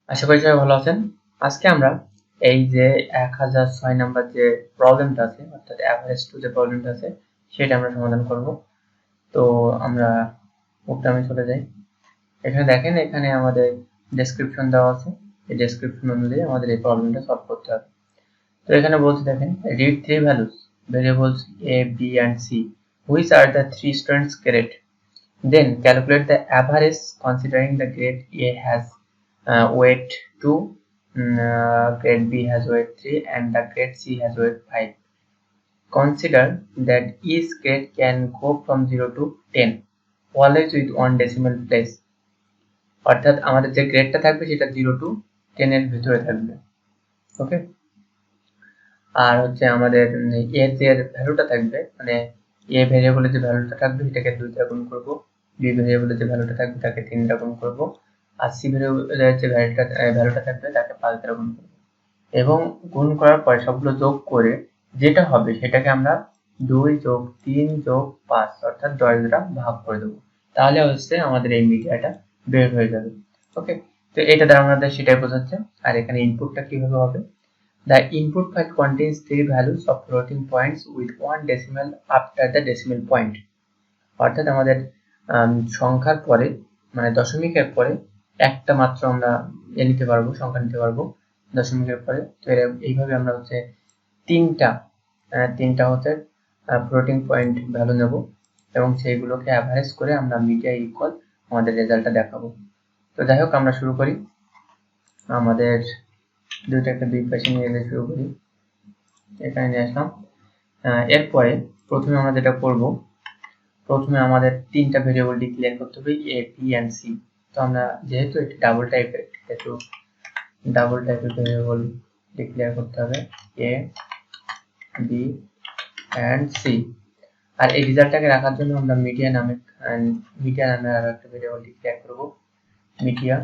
আশা করি সবাই ভালো আছেন। আজকে আমরা এই যে 1006 নাম্বার যে প্রবলেমটা আছে অর্থাৎ অ্যাভারেজ টু যে প্রবলেমটা আছে সেটা আমরা সমাধান করব। তো আমরা প্রোগ্রামে চলে যাই। এখানে দেখেন, এখানে আমাদের ডেসক্রিপশন দেওয়া আছে। এই ডেসক্রিপশন অনুযায়ী আমাদের এই প্রবলেমটা সলভ করতে হবে। তো এখানে বলছে দেখেন, read three values variables a b and c which are the three students grade, then calculate the average considering the grade a has weight 2, grade b has weight 3 and the grade c has weight 5. Consider that each grade can go from 0 to 10 always with one decimal place. অর্থাৎ আমাদের যে গ্রেডটা থাকবে সেটা 0 to 10 এর ভিতরে থাকবে। ওকে, আর হচ্ছে আমাদের এ যে ভ্যালুটা থাকবে, মানে এ ভেরিয়েবলের যে ভ্যালুটা থাকবে সেটাকে 2 দ্বারা গুণ করব, বি ভেরিয়েবলের যে ভ্যালুটা থাকবে তাকে 3 দ্বারা গুণ করব, আর সি ভেরিয়েবলের যে ভ্যালুটা থাকবে তাকে 5 দ্বারা গুণ করব। এবং গুণ করার পরে সবগুলো যোগ করে যেটা হবে সেটাকে আমরা 2 যোগ 3 যোগ 5 অর্থাৎ 10 দ্বারা ভাগ করে দেবো। তাহলে হচ্ছে আমাদের এই মিডিয়াটা বের হয়ে যাবে। ওকে, তো এটা দ্বারা আমাদের সেটাই বোঝাচ্ছে। আর এখানে ইনপুটটা কিভাবে হবে, the input file contains three values of floating points with one decimal after the decimal point. অর্থাৎ আমাদের সংখ্যার পরে মানে দশমিকের পরে একটা মাত্র আমরা নিতে পারবো, সংখ্যা নিতে পারবো দশমিকের পরে। তো এইভাবে আমরা হচ্ছে তিনটা হচ্ছে ফ্লোটিং পয়েন্ট ভ্যালু নেব এবং সেইগুলোকে অ্যাভারেজ করে আমরা মিডিয়া ইকুয়াল আমাদের রেজাল্টটা দেখাবো। তো যাই হোক, আমরা শুরু করি। আমাদের দুইটাকে দুই পাশে নিয়ে যেতে শুরু করি। এখানে নিয়ে আসলাম। এরপরে প্রথমে আমরা যেটা করব, প্রথমে আমাদের তিনটা ভেরিয়েবল ডিক্লেয়ার করতে হবে, এ বি এন্ড সি। তো আমরা যেহেতু এটা ডাবল টাইপের ভেরিয়েবল ডিক্লেয়ার করতে হবে, এ বি এন্ড সি। আর এই রেজাল্টটাকে রাখার জন্য আমরা মিডিয়া নামে আর একটা ভেরিয়েবল ডিক্লেয়ার করব, মিডিয়া।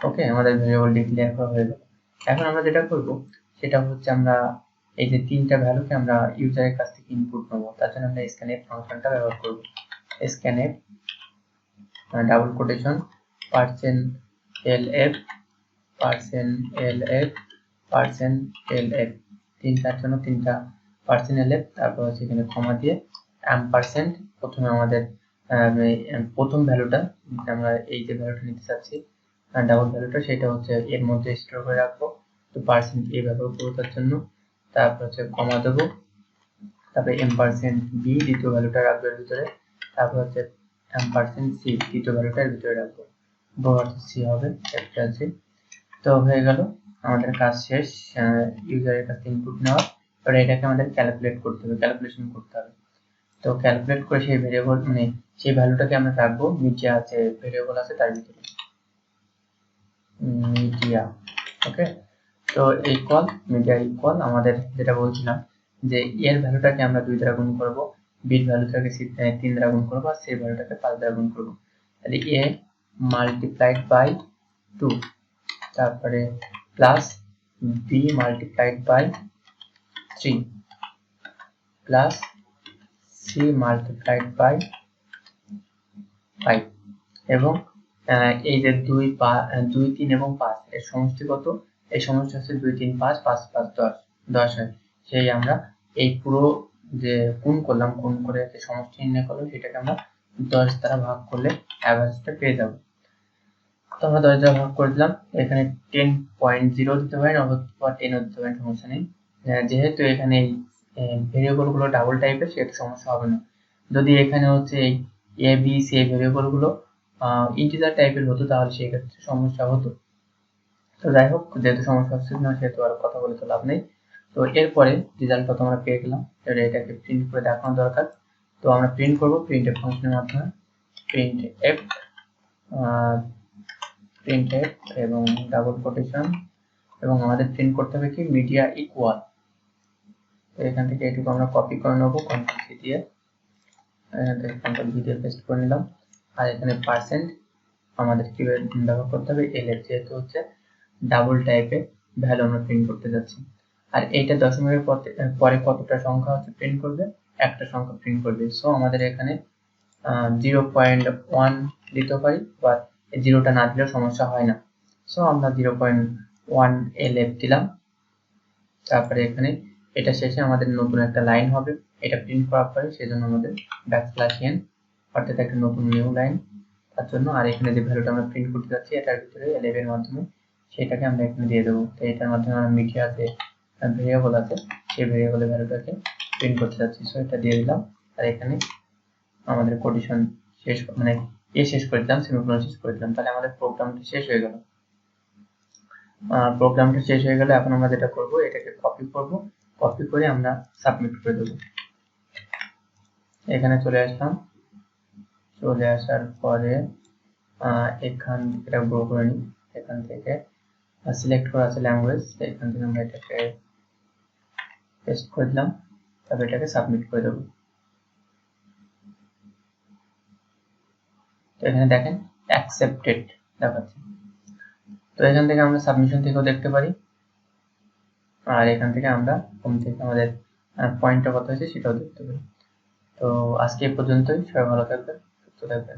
ওকে, আমাদের ভেরিয়েবল ডিক্লেয়ার করা হয়ে গেল। এখন আমরা যেটা করব সেটা হচ্ছে আমরা এই যে তিনটা ভ্যালুকে আমরা ইউজারের কাছ থেকে ইনপুট নেব। তার জন্য আমরা স্ক্যানএফ ফাংশনটা ব্যবহার করব। স্ক্যানএফ ডাবল কোটেশন %lf তিনটার জন্য তিনটা %lf, তারপর হচ্ছে এখানে কমা দিয়ে %। প্রথমে আমাদের প্রথম ভ্যালুটা আমরা এই যে ভ্যালুটা নিতে চাচ্ছি ডাবল ভ্যালুটা, সেটা হচ্ছে এর মধ্যে স্টোর করে রাখবো। তো পার্সেন্ট এ ব্যবহার করবো তার জন্য, তারপর হচ্ছে কমা দেবো, তারপরে %b দ্বিতীয় ভ্যালুটা রাখবো এর ভিতরে, তারপর হচ্ছে %c তৃতীয় ভ্যালুটা এর ভিতরে রাখবো। বড় সি হবে, ক্যাপিটাল সি। তো হয়ে গেল, আমাদের কাজ শেষ। ইউজারের কাছে ইনপুট নেওয়া, এবার এটাকে আমাদের ক্যালকুলেশন করতে হবে। তো ক্যালকুলেট করে সেই ভেরিয়েবল মানে সেই ভ্যালুটাকে আমরা রাখবো নিচে আছে ভেরিয়েবল আছে তার ভিতরে, মিডিয়া। ওকে, তো মিডিয়া ইকুয়াল আমাদের যেটা বলছিলাম যে এর ভ্যালুটাকে আমরা 2 দ্বারা গুণ করব, বির ভ্যালুটাকে 3 দ্বারা গুণ করব, আর সেই ভ্যালুটাকে 5 দ্বারা গুণ করব। তাহলে a মাল্টিপ্লাইড বাই 2, তারপরে plus b multiplied by 3 plus c multiplied by 5। এবং এই যে 2 3 এবং 5 এর সমষ্টি কত? এই সমষ্টি হচ্ছে 2 3 5 5 5 10 হয়। সেই আমরা এই পুরো যে গুণ করলাম, গুণ করে যে সমষ্টি নির্ণয় করলাম সেটাকে আমরা 10 দ্বারা ভাগ করলে অ্যাভারেজটা পেয়ে যাব। তো আমরা 10 দ্বারা ভাগ করে দিলাম। এখানে 10.0 দিতে পারেন অথবা 10 দিতে পারেন, সমস্যা নেই। যেহেতু এখানে ভেরিয়েবল গুলো ডাবল টাইপের সেহেতু সমস্যা হবে না। যদি এখানে হচ্ছে এই এ বি সি ভেরিয়েবল গুলো ইন্টিজার টাইপের হতো তাহলে সেই ক্ষেত্রে সমস্যা হতো। তো যাই হোক, যেহেতু সমস্যা হচ্ছে না সেহেতু আর কথা বলে তো লাভ নেই। তো এরপরে রেজাল্টটা তো আমরা পেয়ে গেলাম, এবার এটাকে প্রিন্ট করে দেখানো দরকার। তো আমরা প্রিন্ট করব প্রিন্টএফ ফাংশনের মাধ্যমে, প্রিন্টএফ এবং ডাবল কোটেশন, এবং আমাদের প্রিন্ট করতে হবে কি মিডিয়া ইকুয়াল। তো এখান থেকে এটুকু আমরা কপি করে নেবো কন্ট্রোল সি দিয়ে, এখান থেকে কন্ট্রোল ভি দিয়ে পেস্ট করে নিলাম। আর এখানে পার্সেন্ট আমাদের কি ব্যবহার করতে হবে, এলএফ, যেহেতু হচ্ছে ডাবল টাইপের ভ্যালু আমরা প্রিন্ট করতে যাচ্ছি। আর এইটা দশমিকের পরে কতটা সংখ্যা হচ্ছে প্রিন্ট করবে, একটা সংখ্যা প্রিন্ট করবে। সো আমাদের এখানে 0.1 দিতে পারি বা জিরোটা না দিলেও সমস্যা হয় না। সো আমরা 0.1 lf দিলাম। তারপরে এখানে এটা শেষে আমাদের নতুন একটা লাইন হবে, এটা প্রিন্ট করার পরে সেজন্য আমাদের ব্যাকস্ল্যাশ n অর্থাৎ একটা নতুন নিউ লাইন তার জন্য। আর এখানে যে ভ্যালুটা আমরা প্রিন্ট করতে যাচ্ছি এটার ভিতরে 11 এর মাধ্যমে সেটাকে আমরা এখানে দিয়ে দেবো। তো এটার মাধ্যমে আমরা মিডিয়া যে ভেরিয়েবল আছে সেই ভেরিয়েবলের ভ্যালুটাকে প্রিন্ট করতে যাচ্ছি। সো এটা দিয়ে দিলাম। আর এখানে আমাদের কোটেশন শেষ মানে শেষ করে দিলাম, সেমিকোলন শেষ করে দিলাম। তাহলে আমাদের প্রোগ্রামটা শেষ হয়ে গেল। প্রোগ্রামটা শেষ হয়ে গেলে এখন আমরা যেটা করব, এটাকে কপি করব, কপি করে আমরা সাবমিট করে দেব। এখানে চলে আসলাম, চলে আসার পরে এখান থেকে এটা গ্রো করে নিই। এখান থেকে সিলেক্ট করা আছে ল্যাঙ্গুয়েজ, এখান থেকে আমরা এটাকে পেস্ট করে দিলাম। তারপর এটাকে সাবমিট করে দেব। তো এখানে দেখেন অ্যাকসেপ্টেড দেখাচ্ছে। তো এখান থেকে আমরা সাবমিশন থেকেও দেখতে পারি, আর এখান থেকে আমরা হোম থেকে আমাদের পয়েন্টটা কত হয়েছে সেটাও দেখতে পারি। তো আজকে এই পর্যন্তই। সবাই ভালো থাকবেন, সুস্থ থাকবেন।